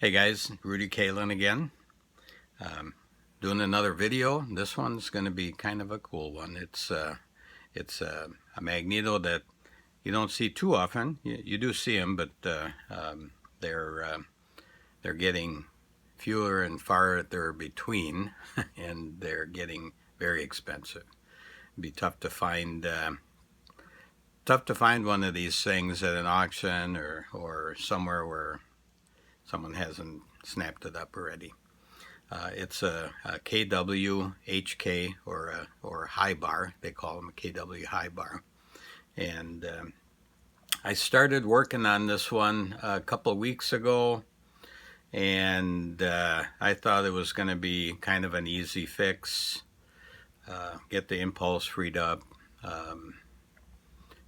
Hey guys, Rudy Kalin again. Doing another video. This one's going to be kind of a cool one. It's a Magneto that you don't see too often. You do see them, but they're getting fewer and farther between, and they're getting very expensive. It'd be tough to find one of these things at an auction or somewhere where someone hasn't snapped it up already. It's a KW HK or high bar. They call them a KW high bar. And I started working on this one a couple of weeks ago, and I thought it was going to be kind of an easy fix. Get the impulse freed up,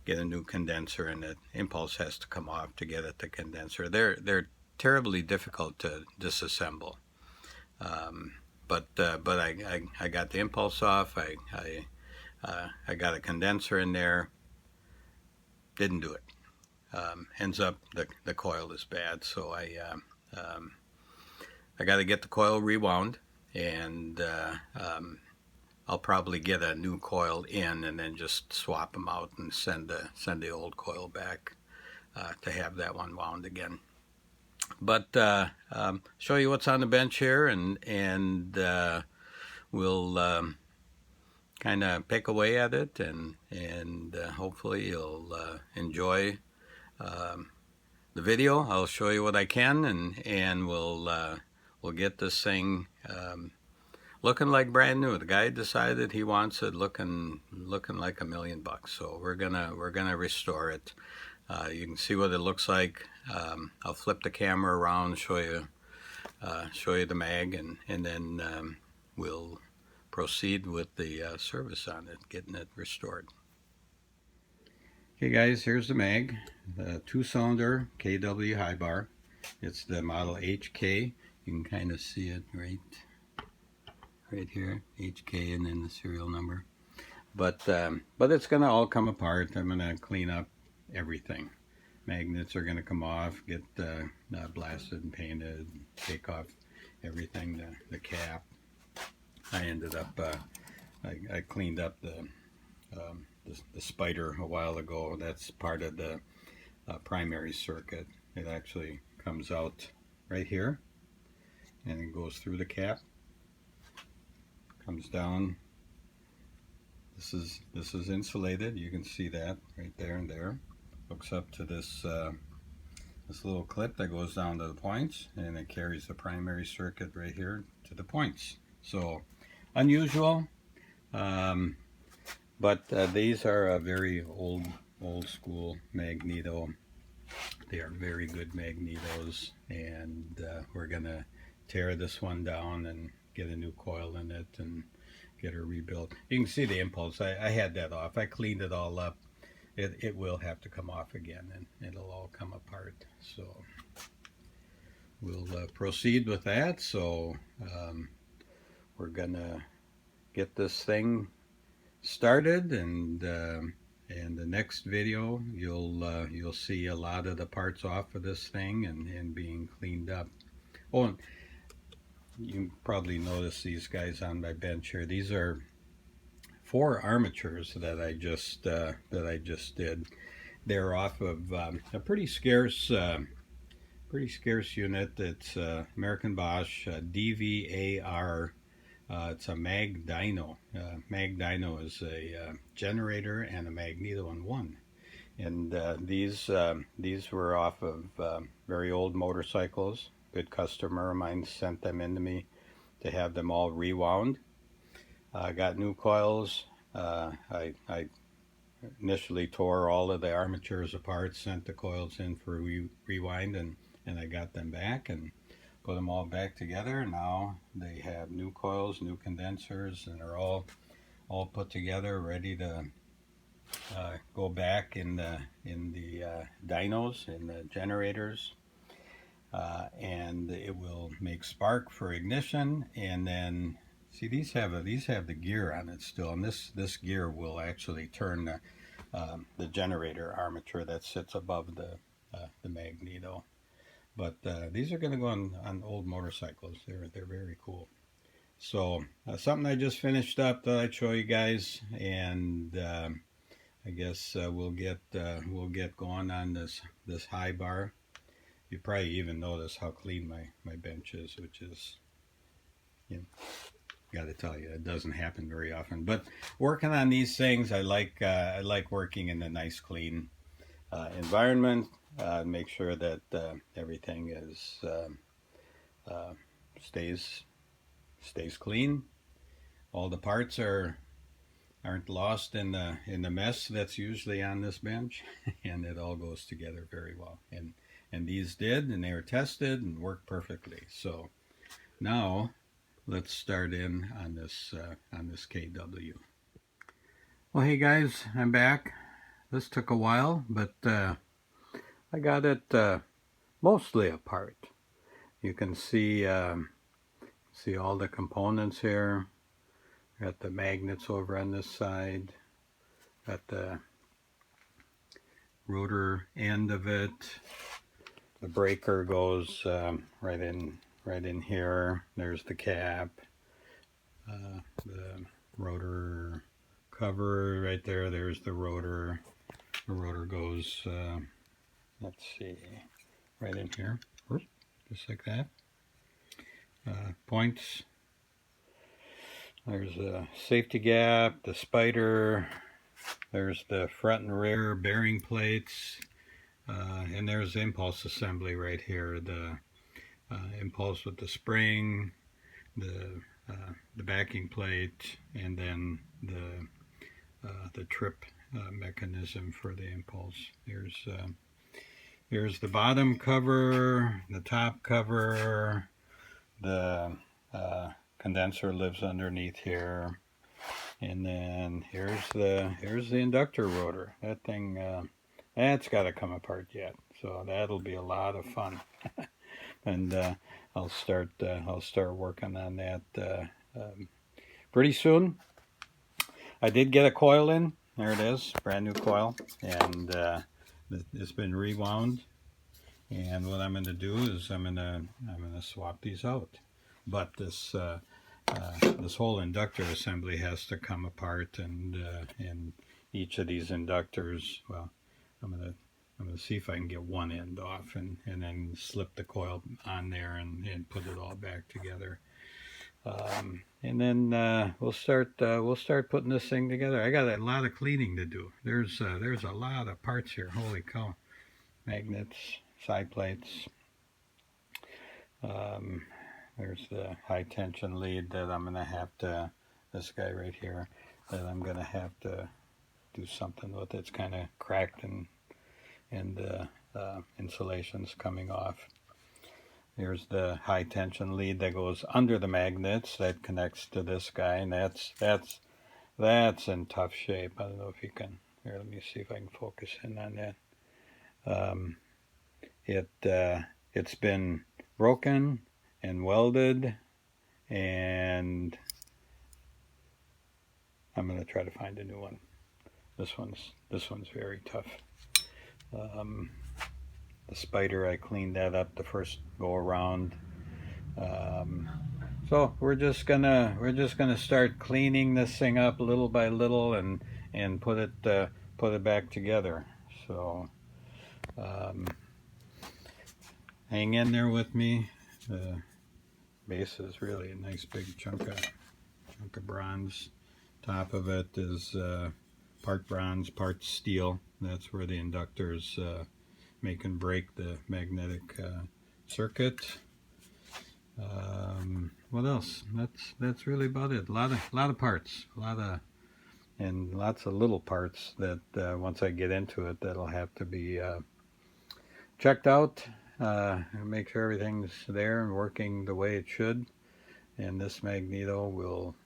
get a new condenser in it. Impulse has to come off to get at the condenser. They're terribly difficult to disassemble. But I got the impulse off. I got a condenser in there. Didn't do it. Ends up the coil is bad, so I got to get the coil rewound, and I'll probably get a new coil in and then just swap them out and send the old coil back to have that one wound again. But show you what's on the bench here, and we'll kind of pick away at it, and hopefully you'll enjoy the video. I'll show you what I can, and we'll get this thing looking like brand new. The guy decided he wants it looking like $1 million, so we're gonna restore it. You can see what it looks like. I'll flip the camera around, show you the mag, and then we'll proceed with the service on it, getting it restored. Okay guys, here's the mag, the 2-cylinder KW high bar. It's the model HK. You can kind of see it right here, HK, and then the serial number. But it's gonna all come apart. I'm gonna clean up everything. Magnets are going to come off, get blasted and painted, take off everything, the cap. I ended up, I cleaned up the spider a while ago. That's part of the primary circuit. It actually comes out right here, and it goes through the cap, comes down. This is insulated. You can see that right there and there. Hooks up to this little clip that goes down to the points, and it carries the primary circuit right here to the points. So unusual, but these are a very old school Magneto. They are very good Magnetos, and we're gonna tear this one down and get a new coil in it and get her rebuilt. You can see the impulse. I had that off. I cleaned it all up. It will have to come off again, and it'll all come apart. So we'll proceed with that. So we're gonna get this thing started, and the next video you'll see a lot of the parts off of this thing and being cleaned up. Oh, and you probably noticed these guys on my bench here. These are 4 armatures that I just did. They're off of a pretty scarce unit. It's American Bosch DVAR. It's a Mag Dyno. Mag Dyno is a generator and a Magneto in one. And these were off of very old motorcycles. Good customer of mine sent them in to me to have them all rewound. I got new coils. I initially tore all of the armatures apart, sent the coils in for rewind, and I got them back and put them all back together. Now they have new coils, new condensers, and they're all put together, ready to go back in the dynos, in the generators, and it will make spark for ignition. And then see, these have the gear on it still, and this gear will actually turn the generator armature that sits above the Magneto. But these are going to go on old motorcycles. They're very cool. So something I just finished up that I'd show you guys, and I guess we'll get going on this high bar. You probably even notice how clean my bench is, which is, you know, got to tell you, it doesn't happen very often. But working on these things, I like working in a nice, clean environment. Make sure that everything is stays clean. All the parts aren't lost in the mess that's usually on this bench, and it all goes together very well. And these did, and they were tested and worked perfectly. So now let's start in on this KW. Well, hey guys, I'm back. This took a while, but I got it mostly apart. You can see all the components here. Got the magnets over on this side. Got the rotor end of it. The breaker goes right in here. There's the cap. The rotor cover right there. There's the rotor. The rotor goes, let's see, right in here, just like that. Points. There's a safety gap, the spider. There's the front and rear bearing plates. And there's the impulse assembly right here. The impulse with the spring, the backing plate, and then the trip mechanism for the impulse. Here's the bottom cover, the top cover. The condenser lives underneath here, and then here's the inductor rotor. That thing, that's got to come apart yet. So that'll be a lot of fun, and I'll start working on that pretty soon. I did get a coil in. There it is, brand new coil, and it's been rewound. And what I'm going to do is I'm going to swap these out. But this whole inductor assembly has to come apart, and each of these inductors, well, I'm going to see if I can get one end off, and then slip the coil on there and put it all back together. And then we'll start putting this thing together. I got a lot of cleaning to do. There's a lot of parts here. Holy cow! Magnets, side plates. There's the high tension lead that I'm gonna have to. This guy right here that I'm gonna have to do something with. It's kind of cracked and insulation's coming off. Here's the high tension lead that goes under the magnets that connects to this guy, and that's in tough shape. I don't know if you can. Here, let me see if I can focus in on that. It's been broken and welded, and I'm going to try to find a new one. This one's very tough. The spider, I cleaned that up the first go around. So we're just gonna start cleaning this thing up little by little and put it back together. So hang in there with me. The base is really a nice big chunk of bronze. Top of it is part bronze, part steel. That's where the inductors make and break the magnetic circuit. What else? That's really about it. A lot of parts, lots of little parts that once I get into it, that'll have to be checked out and make sure everything's there and working the way it should. And this Magneto will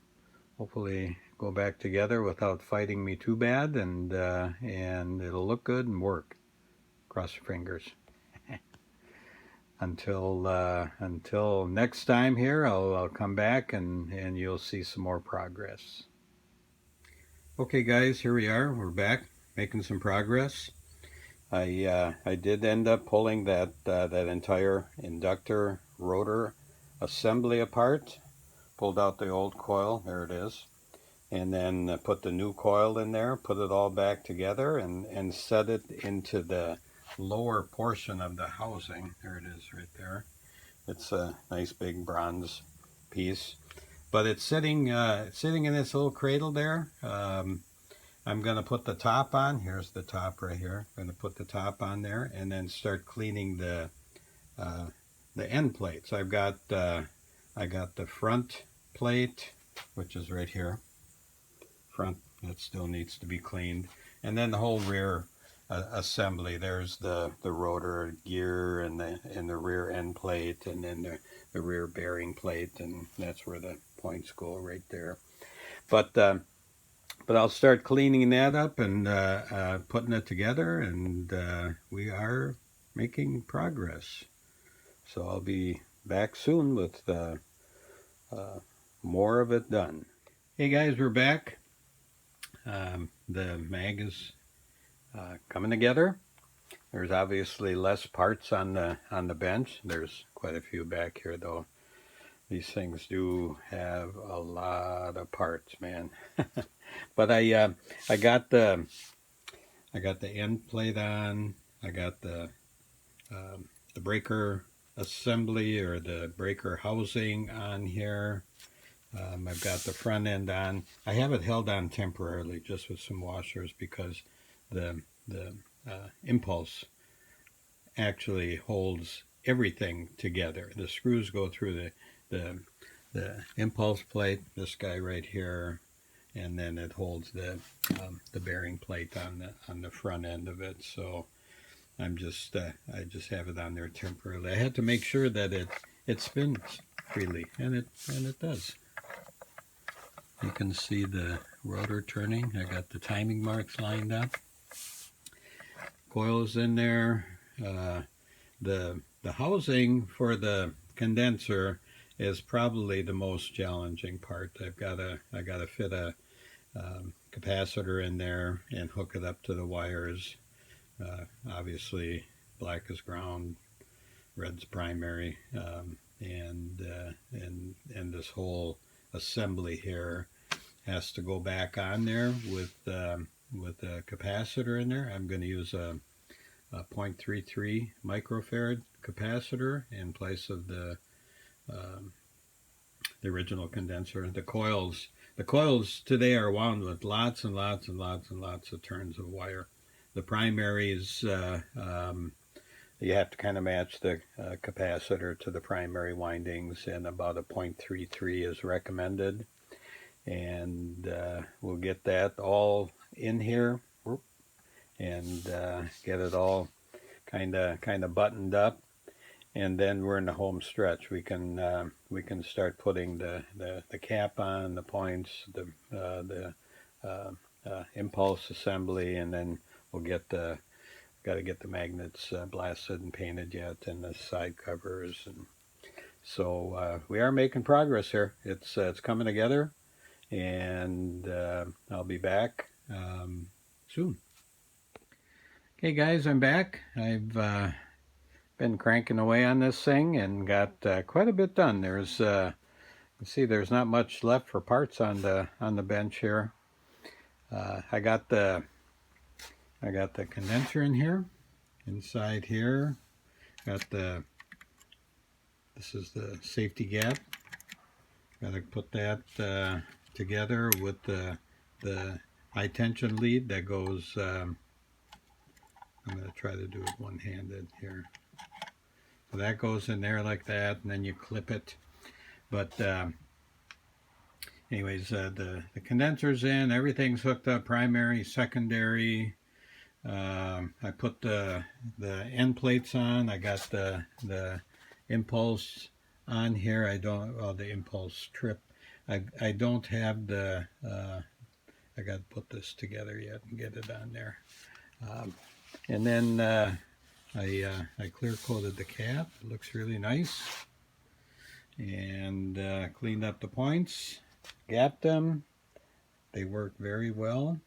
hopefully go back together without fighting me too bad, and it'll look good and work. Cross your fingers. Until next time here, I'll come back and you'll see some more progress. Okay guys, here we are. We're back making some progress. I did end up pulling that entire inductor rotor assembly apart. Pulled out the old coil, there it is, and then put the new coil in there, put it all back together, and set it into the lower portion of the housing. There it is right there. It's a nice big bronze piece, but it's sitting in this little cradle there. I'm going to put the top on. Here's the top right here. I'm going to put the top on there and then start cleaning the end plates. I got the front plate, which is right here. Front, that still needs to be cleaned, and then the whole rear assembly. There's the rotor gear and the rear end plate, and then the rear bearing plate, and that's where the points go right there. But I'll start cleaning that up and putting it together, and we are making progress. So I'll be back soon with more of it done. Hey guys, we're back. The mag is coming together. There's obviously less parts on the bench. There's quite a few back here though. These things do have a lot of parts, man. But I got the end plate on. I got the breaker assembly or the breaker housing on here. I've got the front end on. I have it held on temporarily just with some washers because the impulse actually holds everything together. The screws go through the impulse plate, this guy right here, and then it holds the bearing plate on the front end of it. So I just have it on there temporarily. I had to make sure that it spins freely, and it does. You can see the rotor turning. I got the timing marks lined up. Coils in there. The housing for the condenser is probably the most challenging part. I got to fit a capacitor in there and hook it up to the wires. Obviously, black is ground, red's primary, and this whole assembly here has to go back on there with a capacitor in there. I'm going to use a 0.33 microfarad capacitor in place of the original condenser. The coils today are wound with lots and lots and lots and lots of turns of wire. The primaries, you have to kind of match the capacitor to the primary windings, and about a 0.33 is recommended. And we'll get that all in here and get it all kind of buttoned up, and then we're in the home stretch. We can start putting the cap on, the points, the impulse assembly, and then we'll got to get the magnets blasted and painted yet, and the side covers, and so we are making progress here. It's coming together, and I'll be back soon. Okay guys, I'm back. I've been cranking away on this thing and got quite a bit done. There's you can see there's not much left for parts on the bench here. I got the condenser in here. Inside here, got this is the safety gap. Got to put that together with the high tension lead that goes. I'm going to try to do it one-handed here. So that goes in there like that, and then you clip it. But anyways, the condenser's in, everything's hooked up, primary, secondary. I put the end plates on. I got the impulse on here. The impulse trip. I don't have the. I got to put this together yet and get it on there. And then I clear coated the cap. It looks really nice. And cleaned up the points, gapped them. They work very well.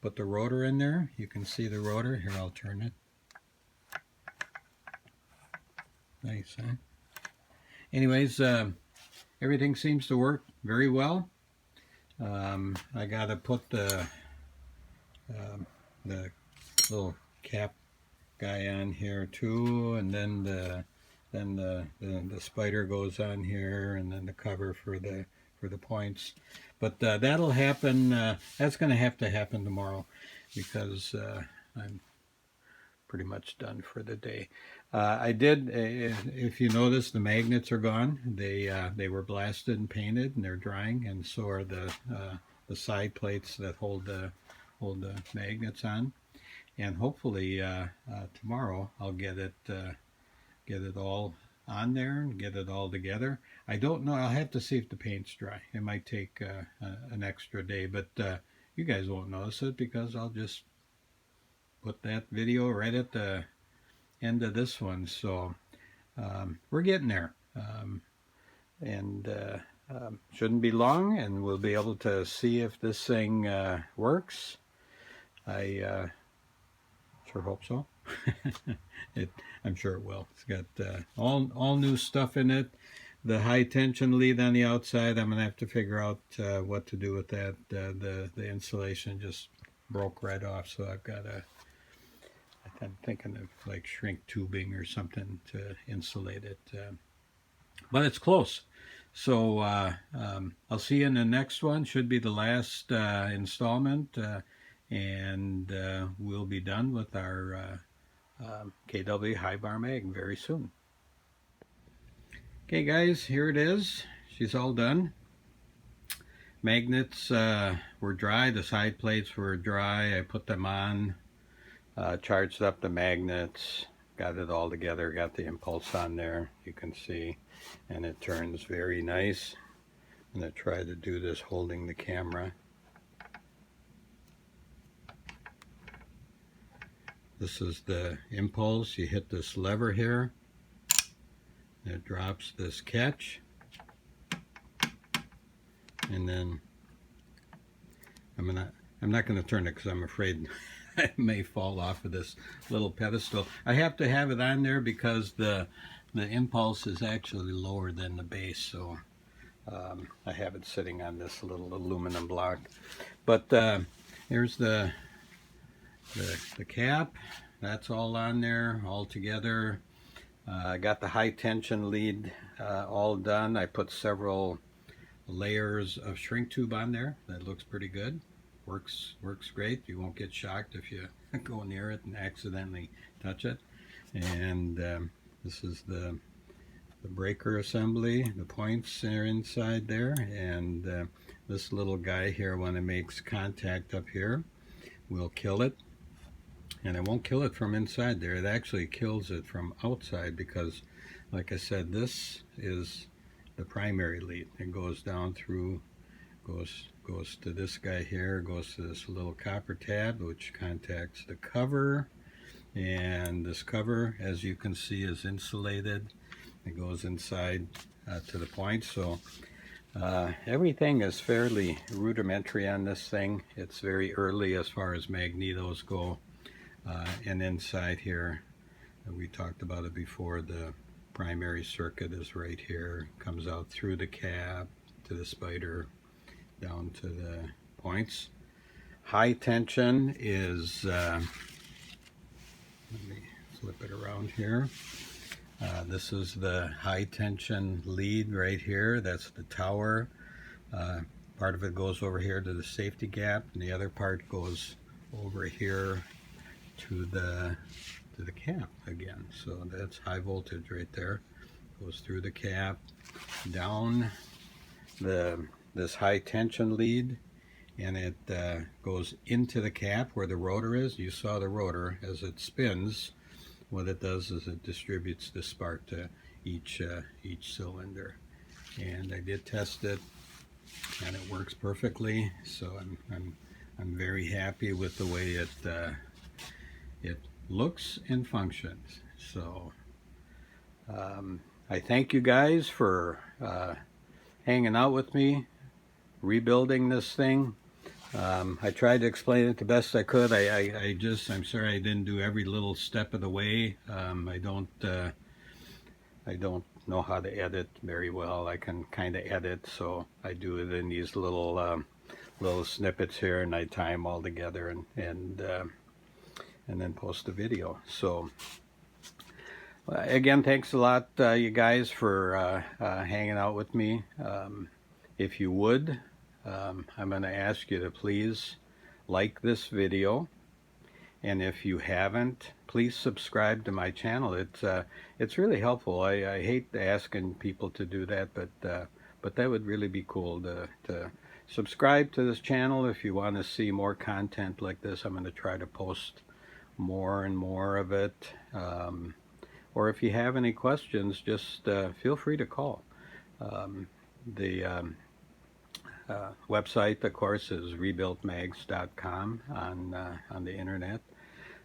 put the rotor in there. You can see the rotor. Here, I'll turn it. Nice, huh? Anyways, everything seems to work very well. I gotta put the little cap guy on here too, and then the spider goes on here, and then the cover for the points. But that'll happen. That's going to happen tomorrow, because I'm pretty much done for the day. I did, if you notice, the magnets are gone. They were blasted and painted, and they're drying, and so are the side plates that hold the magnets on. And hopefully tomorrow I'll get it all on there and get it all together. I don't know. I'll have to see if the paint's dry. It might take an extra day, but you guys won't notice it, because I'll just put that video right at the end of this one. So we're getting there, and shouldn't be long, and we'll be able to see if this thing works. I sure hope so. I'm sure it will. It's got all new stuff in it. The high tension lead on the outside, I'm gonna have to figure out what to do with that. The insulation just broke right off, so I'm thinking of like shrink tubing or something to insulate it. But it's close. So I'll see you in the next one. Should be the last installment, and we'll be done with our KW high bar mag very soon. Okay guys, here it is. She's all done. Magnets were dry, the side plates were dry. I put them on, charged up the magnets, got it all together, got the impulse on there, you can see, and it turns very nice. I'm going to try to do this holding the camera. This is the impulse. You hit this lever here, and it drops this catch, and then I'm not going to turn it, because I'm afraid it may fall off of this little pedestal. I have to have it on there because the impulse is actually lower than the base, so I have it sitting on this little aluminum block. But here's the cap. That's all on there, all together. I got the high tension lead all done. I put several layers of shrink tube on there. That looks pretty good. Works great. You won't get shocked if you go near it and accidentally touch it. And this is the breaker assembly. The points are inside there, and this little guy here, when it makes contact up here, will kill it. And it won't kill it from inside there. It actually kills it from outside, because, like I said, this is the primary lead. It goes down through, goes to this guy here, goes to this little copper tab, which contacts the cover. And this cover, as you can see, is insulated. It goes inside to the point. So everything is fairly rudimentary on this thing. It's very early as far as magnetos go. And inside here, we talked about it before, the primary circuit is right here, comes out through the cap to the spider down to the points. High tension is, let me flip it around here. This is the high tension lead right here. That's the tower. Part of it goes over here to the safety gap, and the other part goes over here to the cap again. So that's high voltage right there. Goes through the cap, down this high tension lead, and it goes into the cap where the rotor is. You saw the rotor as it spins. What it does is it distributes the spark to each cylinder. And I did test it, and it works perfectly. So I'm very happy with the way it looks and functions. So I thank you guys for hanging out with me, rebuilding this thing. I tried to explain it the best I could. I'm sorry I didn't do every little step of the way. I don't know how to edit very well. I can kind of edit, so I do it in these little snippets here, and I tie them all together and then post the video. So again, thanks a lot, you guys, for hanging out with me. If you would, I'm going to ask you to please like this video, and if you haven't, please subscribe to my channel. It's really helpful. I hate asking people to do that, but that would really be cool to subscribe to this channel if you want to see more content like this. I'm going to try to post more and more of it. Or if you have any questions, just feel free to call. The website, of course, is rebuiltmags.com on the internet.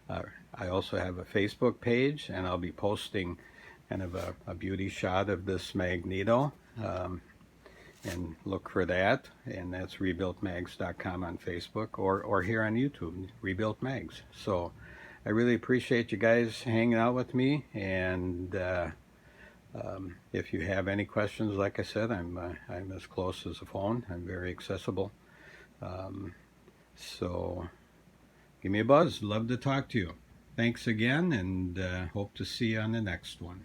I also have a Facebook page, and I'll be posting kind of a beauty shot of this Magneto. And look for that, and that's rebuiltmags.com on Facebook, or here on YouTube, Rebuilt Mags. So I really appreciate you guys hanging out with me, and if you have any questions, like I said, I'm as close as a phone. I'm very accessible. So give me a buzz. Love to talk to you. Thanks again, and hope to see you on the next one.